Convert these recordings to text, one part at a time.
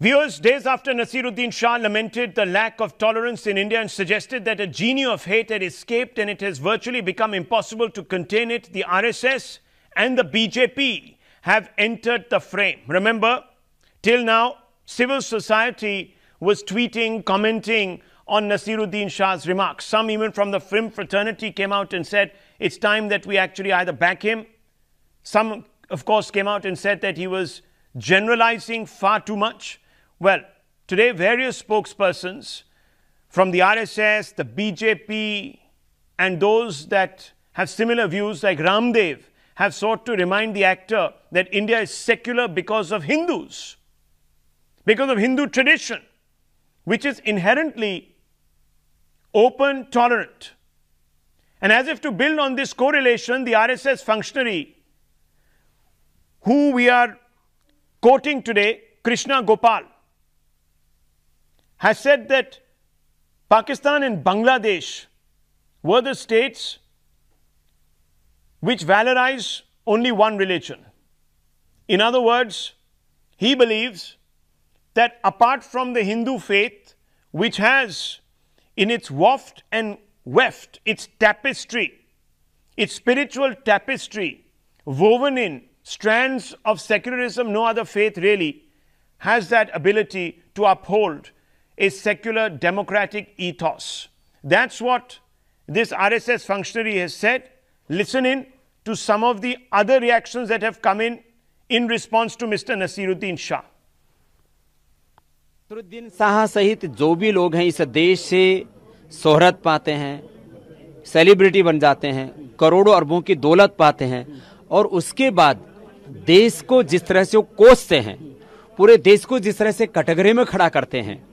Viewers, days after Naseeruddin Shah lamented the lack of tolerance in India and suggested that a genie of hate had escaped and it has virtually become impossible to contain it, the RSS and the BJP have entered the frame. Remember, till now, civil society was tweeting, commenting on Naseeruddin Shah's remarks. Some even from the film fraternity came out and said, it's time that we actually either back him. Some, of course, came out and said that he was generalizing far too much. Well, today various spokespersons from the RSS, the BJP and those that have similar views like Ramdev have sought to remind the actor that India is secular because of Hindus, because of Hindu tradition, which is inherently open, tolerant. And as if to build on this correlation, the RSS functionary who we are quoting today, Krishna Gopal, has said that Pakistan and Bangladesh were the states which valorize only one religion. In other words, he believes that apart from the Hindu faith, which has in its waft and weft, its tapestry, its spiritual tapestry, woven in strands of secularism, no other faith really has that ability to uphold a secular democratic ethos. That's what this RSS functionary has said. Listen in to some of the other reactions that have come in response to Mr. Naseeruddin Shah. Naseeruddin Shah सहित जो भी लोग हैं इस देश से शोहरत पाते हैं, सेलिब्रिटी बन जाते हैं, करोड़ों अरबों की दौलत पाते हैं और उसके बाद देश को जिस तरह से वो कोसते हैं, पूरे देश को जिस तरह से कटघरे में खड़ा करते हैं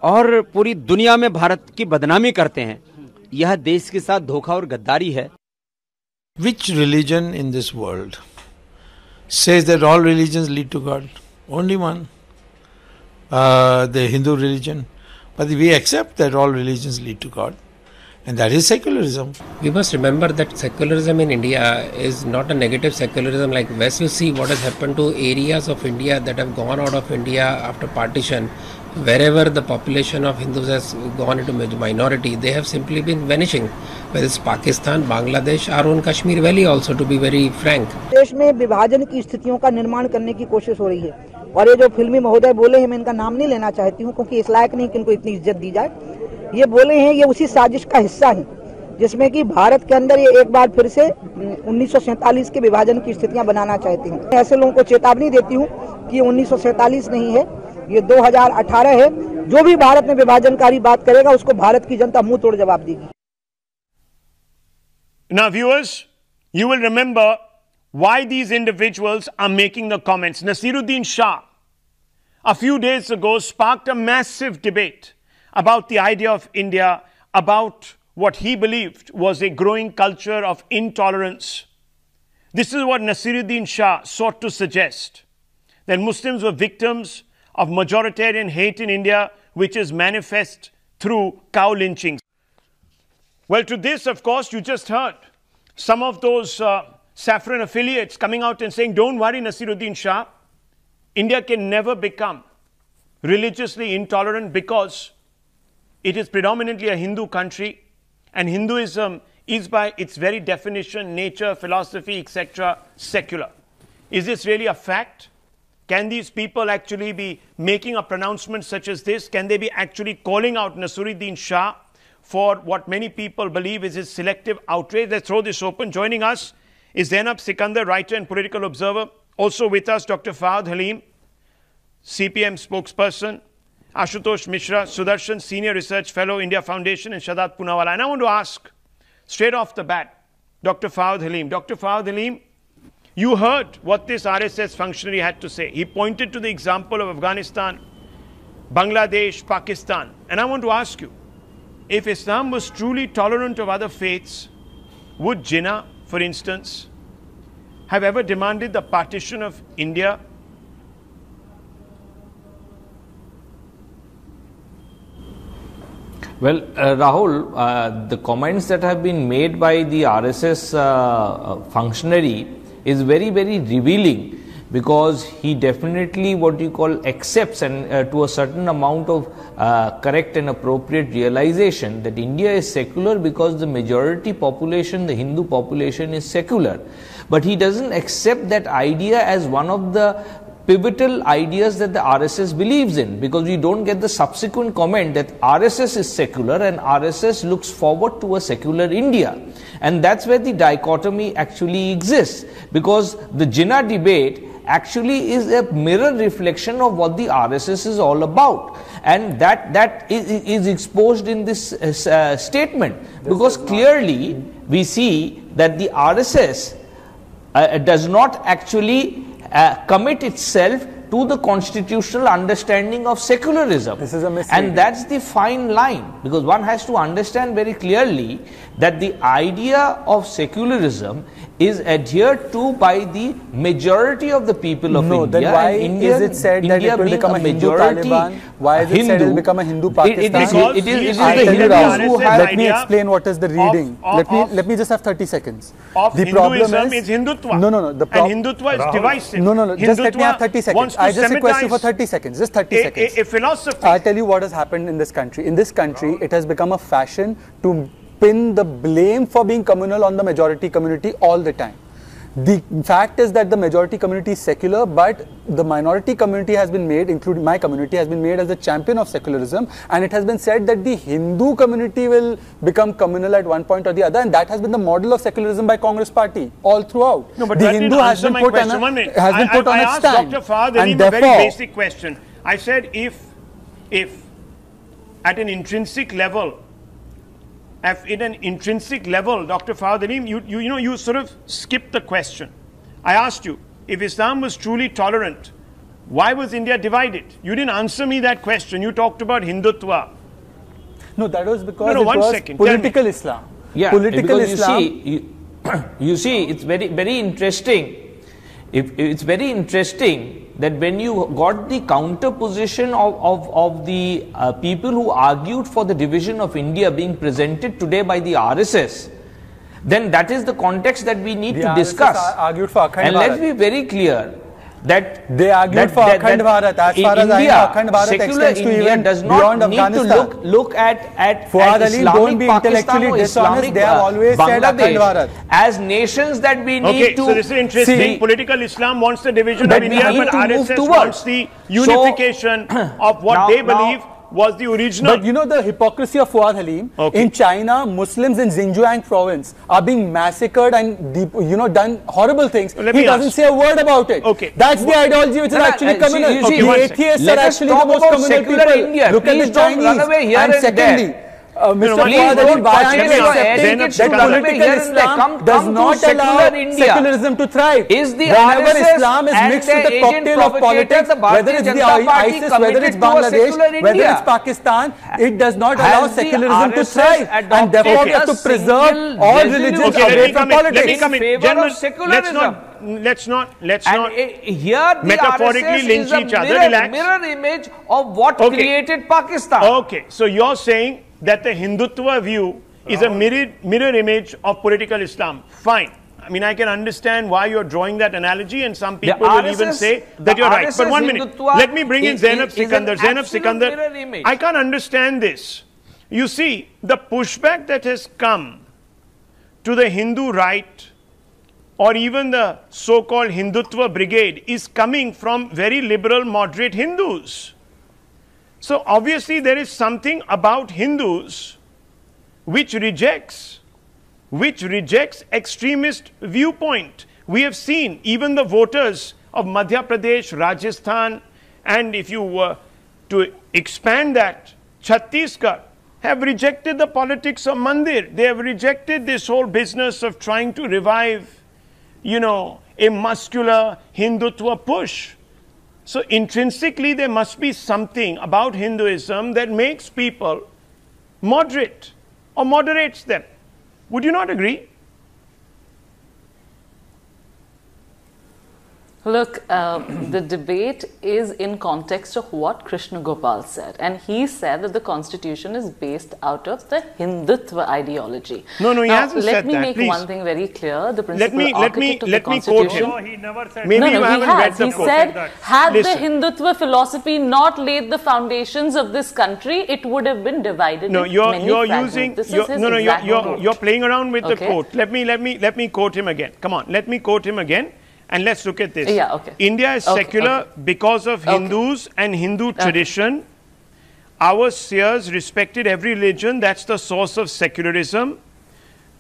और पूरी दुनिया में भारत की बदनामी करते हैं, यह देश के साथ धोखा और गद्दारी है. Which religion in this world says that all religions lead to God? Only one, the Hindu religion. But we accept that all religions lead to God, and that is secularism. We must remember that secularism in India is not a negative secularism like West. You see what has happened to areas of India that have gone out of India after partition. Wherever the population of Hindus has gone into minority, they have simply been vanishing. Whether it's Pakistan, Bangladesh, our own Kashmir Valley also, to be very frank. देश में विभाजन की स्थितियों का निर्माण करने की कोशिश हो रही है और ये जो फिल्मी महोदय बोले हैं, मैं इनका नाम नहीं लेना चाहती हूँ क्योंकि इस लायक नहीं कि इनको इतनी इज्जत दी जाए. ये बोले हैं, ये उसी साजिश का हिस्सा है जिसमें कि भारत के अंदर ये एक बार फिर से 1947 के विभाजन की स्थितियां बनाना चाहते हैं. ऐसे लोगों को चेतावनी देती हूँ कि 1947 नहीं है, ये 2018 है. जो भी भारत में विभाजनकारी बात करेगा उसको भारत की जनता मुंह तोड़ जवाब देगी. Now viewers, you will remember why these individuals are making the comments. Naseeruddin Shah a few days ago sparked a massive debate about the idea of India, about what he believed was a growing culture of intolerance. This is what Naseeruddin Shah sought to suggest, that Muslims were victims of majoritarian hate in India, which is manifest through cow lynchings. Well, to this, of course, you just heard some of those saffron affiliates coming out and saying, don't worry, Naseeruddin Shah, India can never become religiously intolerant because it is predominantly a Hindu country, and Hinduism is by its very definition, nature, philosophy, etc., secular. Is this really a fact? Can these people actually be making a pronouncement such as this? Can they be actually calling out Naseeruddin Shah for what many people believe is his selective outrage? Let's throw this open. Joining us is Zainab Sikandar, writer and political observer. Also with us, Dr. Fawad Halim, CPM spokesperson, Ashutosh Mishra, Sudarshan, Senior Research Fellow, India Foundation, and Shadat Poonawala. And I want to ask, straight off the bat, Dr. Fawad Halim. Dr. Fawad Halim, you heard what this RSS functionary had to say. He pointed to the example of Afghanistan, Bangladesh, Pakistan. And I want to ask you, if Islam was truly tolerant of other faiths, would Jinnah, for instance, have ever demanded the partition of India? Well, Rahul, the comments that have been made by the RSS functionary is very, very revealing, because he definitely what you call accepts and to a certain amount of correct and appropriate realization that India is secular because the majority population, the Hindu population, is secular. But he doesn't accept that idea as one of the pivotal ideas that the RSS believes in, because we don't get the subsequent comment that RSS is secular and RSS looks forward to a secular India. And that's where the dichotomy actually exists, because the Jinnah debate actually is a mirror reflection of what the RSS is all about, and that is exposed in this statement, because clearly we see that the RSS does not actually commit itself to the constitutional understanding of secularism. This is a mistake. And that's the fine line, because one has to understand very clearly that the idea of secularism is adhered to by the majority of the people of India. Then why is it said that it will become a Hindu Taliban? Why is it said it will become a Hindu Pakistan? It is the Hindus who have. have. Let me explain what is the reading. Let me just have 30 seconds. The problem is Hindutva. No. And Hindutva is divisive. No. Just let me have 30 seconds. I just request you for 30 seconds. Just 30 seconds. A philosophy. I'll tell you what has happened in this country. In this country, it has become a fashion to pin the blame for being communal on the majority community all the time. The fact is that the majority community is secular, but the minority community has been made, including my community, has been made as the champion of secularism, and it has been said that the Hindu community will become communal at one point or the other, and that has been the model of secularism by Congress party all throughout. No, but the Hindu has been put on I its stand. Dr. Fahad And a very basic question. I said if at an intrinsic level, Dr. Fahad Aleem, you sort of skipped the question. I asked you, if Islam was truly tolerant, why was India divided? You didn't answer me that question. You talked about Hindutva. No, that was because it was political Islam. Yeah, political because Islam. You see, it's very interesting. It's very interesting that when you got the counter position of the people who argued for the division of India being presented today by the RSS, then that is the context that we need to discuss. Argued for Akhand and Bharat. Let's be very clear that they argued for Akhand Bharat. As far as I know, Akhand Bharat extends to even does not beyond need Afghanistan. to look at Fuad Aleem, don't Islamic be Pakistan intellectually or dishonest. Islamic They have always said Akhand Bharat as nations that we need to. So this is interesting. See, political Islam wants the division that of we India, need but to move RSS towards. wants the unification of what they believe was the original. But you know the hypocrisy of Fuad Aleem? In China, Muslims in Xinjiang province are being massacred and done horrible things. He doesn't say a word about it. That's the ideology which is actually communal. The atheists are actually the most communal people. Look at the Chinese. And secondly, Mr. Fuad Aleem, why are you accepting that political Islam does not allow secularism to thrive? Whenever Islam is mixed with a cocktail of politics, whether it's the ISIS, whether it's Bangladesh, whether it's Pakistan, it does not allow secularism to thrive. And therefore, we have to preserve all religions away from politics. Let's not here the metaphorically RSS lynch is a each other. mirror image of what created Pakistan. Okay, so you're saying that the Hindutva view is a mirror image of political Islam. Fine. I mean, I can understand why you're drawing that analogy, and some people will even say that you're right. But 1 minute, let me bring in Zainab Sikandar. Zainab Sikandar, I can't understand this. You see, the pushback that has come to the Hindu right, or even the so-called Hindutva brigade, is coming from very liberal, moderate Hindus. So obviously there is something about Hindus which rejects extremist viewpoint. We have seen even the voters of Madhya Pradesh, Rajasthan, and if you were to expand that, Chhattisgarh, have rejected the politics of Mandir. They have rejected this whole business of trying to revive, a muscular Hindutva push. So intrinsically there must be something about Hinduism that makes people moderate or moderates them. Would you not agree? Look, the debate is in context of what Krishna Gopal said, and he said that the constitution is based out of the Hindutva ideology. No, he hasn't said that. Let me make please. one thing very clear. The principal architect of the constitution. constitution. No, he never said. Maybe you haven't read the quote. He said, had the Listen. Hindutva philosophy not laid the foundations of this country, it would have been divided. No, in you're many using. This You're, is his no, exact you're playing around with the Okay. quote. Let me quote him again. Come on, let me quote him again. And let's look at this. Yeah, okay. India is secular because of Hindus and Hindu tradition. Our seers respected every religion. That's the source of secularism.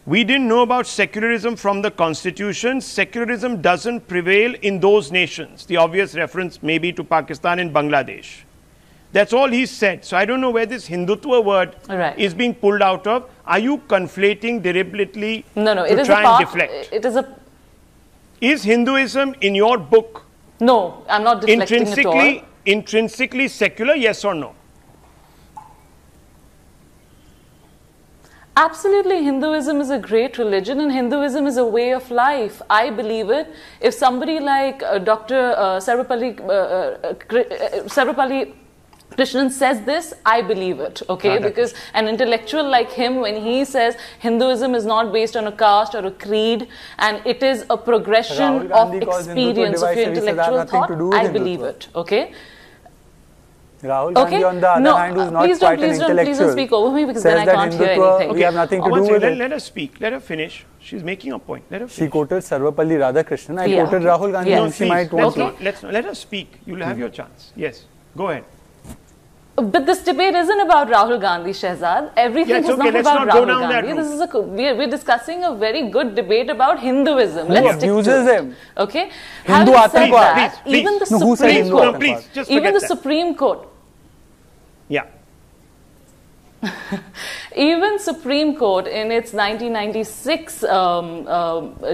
We didn't know about secularism from the constitution. Secularism doesn't prevail in those nations. The obvious reference may be to Pakistan and Bangladesh. That's all he said. So I don't know where this Hindutva word is being pulled out of. Are you conflating deliberately No, to it is try a part. and deflect? It is a. Is Hinduism in your book No, I'm not deflecting at all. intrinsically secular, yes or no? Absolutely, Hinduism is a great religion and Hinduism is a way of life. I believe it. If somebody like Dr. Sarvapalli Krishnan says this, I believe it, okay? Because an intellectual like him, when he says Hinduism is not based on a caste or a creed, and it is a progression of experience of your intellectual thought, I believe it, okay? Rahul Gandhi, on the other hand, who's not quite an intellectual, please don't speak over me because then I can't hear anything. We have nothing to do with it. Let her speak. Let her finish. She's making a point. Let her finish. She quoted Sarvapalli Radhakrishnan. I quoted Rahul Gandhi, and she might want to. Let's not. Let her speak. You'll have your chance. Yes. Go ahead. But this debate isn't about Rahul Gandhi, Shehzad. Everything is not about Rahul Gandhi. This is we're discussing a very good debate about Hinduism. Let's stick to it. Him? Okay. Hindu Having said that, even the Supreme Court, even the Supreme Court. Yeah. Even Supreme Court in its 1996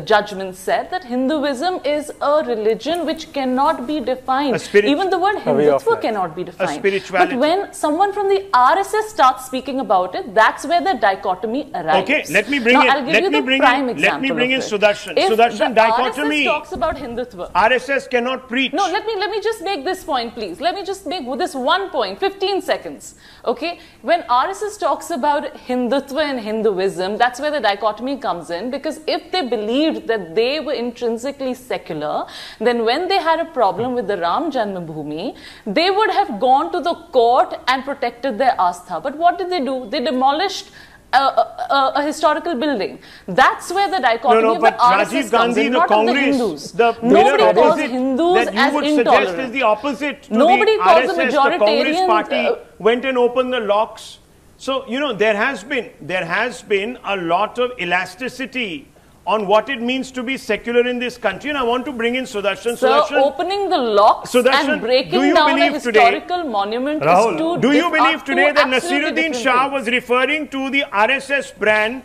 judgment said that Hinduism is a religion which cannot be defined. Even the word Hindutva cannot be defined. But when someone from the RSS starts speaking about it, that's where the dichotomy arrives. Okay, let me bring in Sudarshan. Sudarshan, dichotomy. RSS talks about Hindutva. RSS cannot preach. No, let me just make this point, please. Let me just make this one point, 15 seconds. Okay, when RSS talks about Hindutva and Hinduism, that's where the dichotomy comes in, because if they believed that they were intrinsically secular, then when they had a problem with the Ram Janmabhoomi, they would have gone to the court and protected their astha. But what did they do? They demolished a historical building. That's where the dichotomy of the RSS comes in, not of the Hindus. Nobody calls Hindus as intolerant. Suggest is the opposite. Nobody calls the RSS, majoritarian. The Congress party went and opened the locks. So, you know, there has been a lot of elasticity on what it means to be secular in this country, and I want to bring in Sudarshan. So, opening the locks and breaking down a historical monument is too. Do you believe today that Naseeruddin Shah was referring to the RSS brand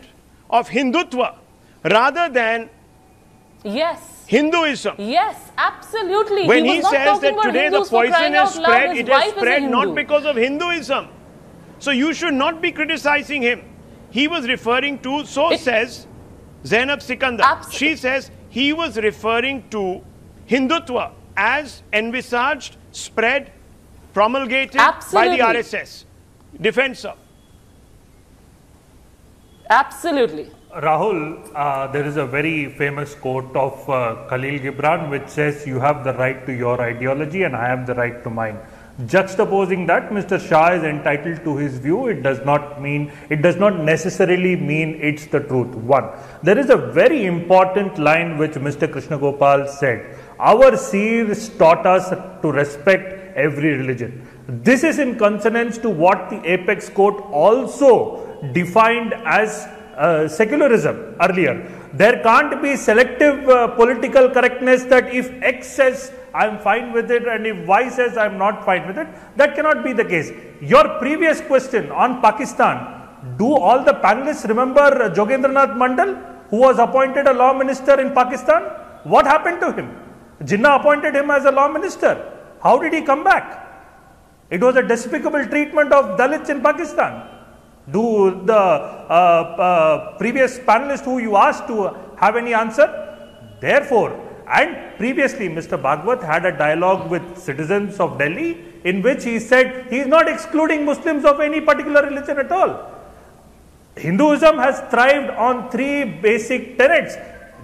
of Hindutva rather than Hinduism? Yes, absolutely. When he says that today the poison has spread, it has spread not because of Hinduism. So you should not be criticizing him. He was referring to, says Zainab Sikandar. She says he was referring to Hindutva as envisaged, spread, promulgated by the RSS. Defense, sir. Absolutely. Rahul, there is a very famous quote of Khalil Gibran which says, "You have the right to your ideology and I have the right to mine." Juxtaposing that, Mr. Shah is entitled to his view. It does not necessarily mean it's the truth. One, there is a very important line which Mr. Krishna Gopal said. Our seers taught us to respect every religion. This is in consonance to what the Apex Court also defined as secularism earlier. There can't be selective political correctness that if X says I'm fine with it and if Y says I'm not fine with it, that cannot be the case. Your previous question on Pakistan, do all the panelists remember Jogendranath Mandal, who was appointed a law minister in Pakistan? What happened to him? Jinnah appointed him as a law minister. How did he come back? It was a despicable treatment of Dalits in Pakistan. Do the previous panelists who you asked to have any answer? Therefore, And previously, Mr. Bhagwat had a dialogue with citizens of Delhi in which he said he is not excluding Muslims of any particular religion at all. Hinduism has thrived on three basic tenets: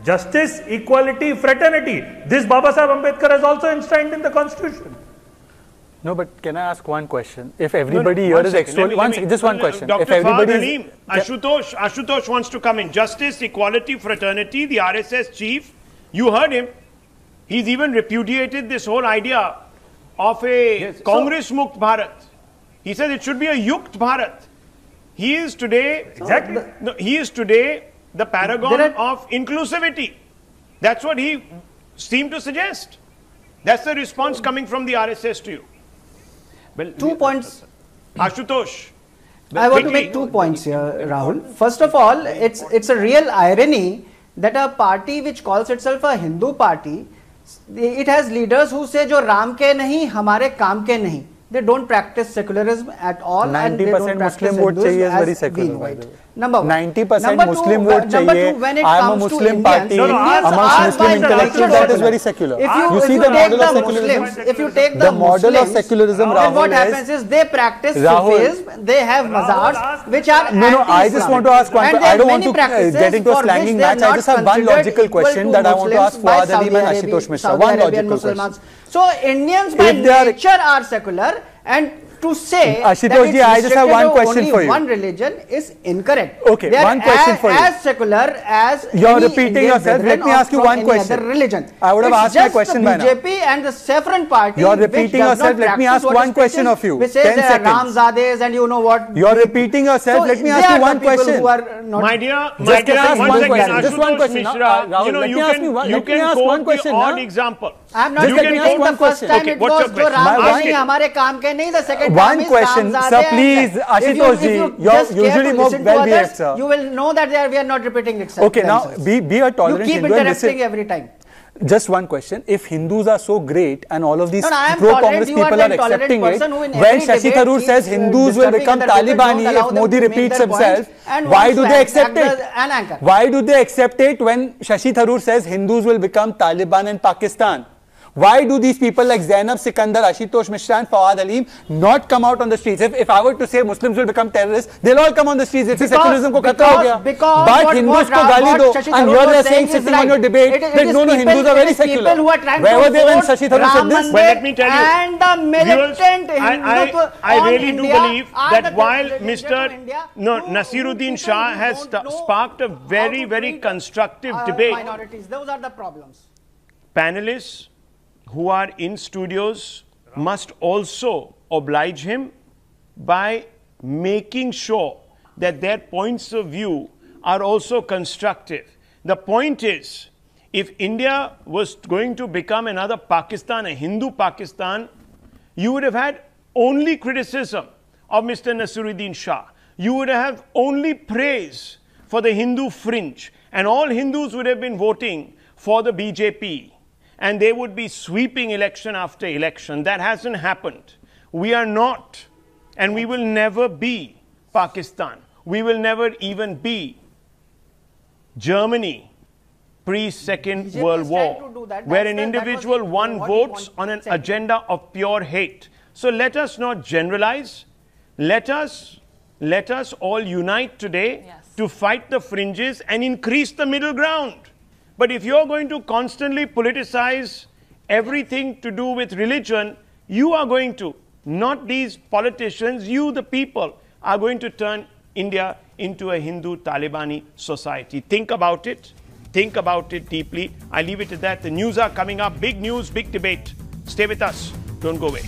justice, equality, fraternity. This Baba Saheb Ambedkar has also enshrined in the constitution. No, but can I ask one question? If everybody here is extolling, just one question. Dr. If everybody is, Ashutosh wants to come in. Justice, equality, fraternity. The RSS chief, you heard him. He's even repudiated this whole idea of a Congress Mukt Bharat. He says it should be a Yukt Bharat. He is today he is today the paragon of inclusivity. That's what he seemed to suggest. That's the response coming from the RSS to you. Well, 2 points. Ashutosh. I want to make 2 points here, Rahul. First of all, it's a real irony that a party which calls itself a Hindu party, it has leaders who say jo Ram ke nahi, hamare kaam ke nahi. They don't practice secularism at all. 90% Muslim vote chahiye is very secular, by the way. Number one. 90% Muslim vote chahiye. I am a Muslim party amongst Muslim intellectuals. That is very secular. You see the model of secularism. If you take the model of secularism, Rahul, what happens is they practice Sufism. They have mazars which are No, I just want to ask one question. I don't want to get into a slanging match. I just have one logical question that I want to ask Fuad Halim and Ashutosh Mishra. One logical question. So Indians by nature are secular, and to say Ashutosh ji, I just have one question for you. One religion is incorrect. Okay, one question for you. As secular as you're repeating yourself. Let me ask you one question. Religion. I would have asked my question by now. BJP and the Saffron Party. You're repeating yourself. Let me ask one question of you. 10 seconds. Ramzades and you know what. You're repeating yourself. Let me ask you one question. My dear, just one question. You can quote the odd example. I'm not getting the first time it was jo Ram nahi hamare kaam ke nahi. The second one question, sir, please, Ashutosh ji, you're usually more well-behaved, sir. You will know that we are not repeating itself. Okay, now be a tolerant Hindu. You keep interrupting every time. Just one question. If Hindus are so great and all of these pro-Congress people are accepting it, when Shashi Tharoor says Hindus will become Talibani if Modi repeats himself, why do they accept it? Why do they accept it when Shashi Tharoor says Hindus will become Taliban in Pakistan? Why do these people like Zainab Sikandar, Ashutosh Mishra and Fuad Halim not come out on the streets? If I were to say Muslims will become terrorists, they'll all come on the streets. It's secularism ko khatra ho gaya. But Hindus ko gali do. And here they are saying, sitting on your debate, that no, Hindus are very secular. Where were they when Shashi Tharoor said this? Well, let me tell you, and the militant I really do believe that while Naseeruddin Shah has sparked a very, very constructive debate. Minorities, those are the problems. Panelists who are in studios must also oblige him by making sure that their points of view are also constructive. The point is, if India was going to become another Pakistan, a Hindu Pakistan, you would have had only criticism of Mr. Naseeruddin Shah. You would have only praise for the Hindu fringe, and all Hindus would have been voting for the BJP. And they would be sweeping election after election. That hasn't happened. We are not, and we will never be Pakistan. We will never even be Germany pre-Second World War, where an individual won votes on an agenda of pure hate. So let us not generalize. Let us all unite today to fight the fringes and increase the middle ground. But if you're going to constantly politicize everything to do with religion, you are going to, not these politicians, you the people, are going to turn India into a Hindu Talibani society. Think about it. Think about it deeply. I leave it at that. The news are coming up. Big news, big debate. Stay with us. Don't go away.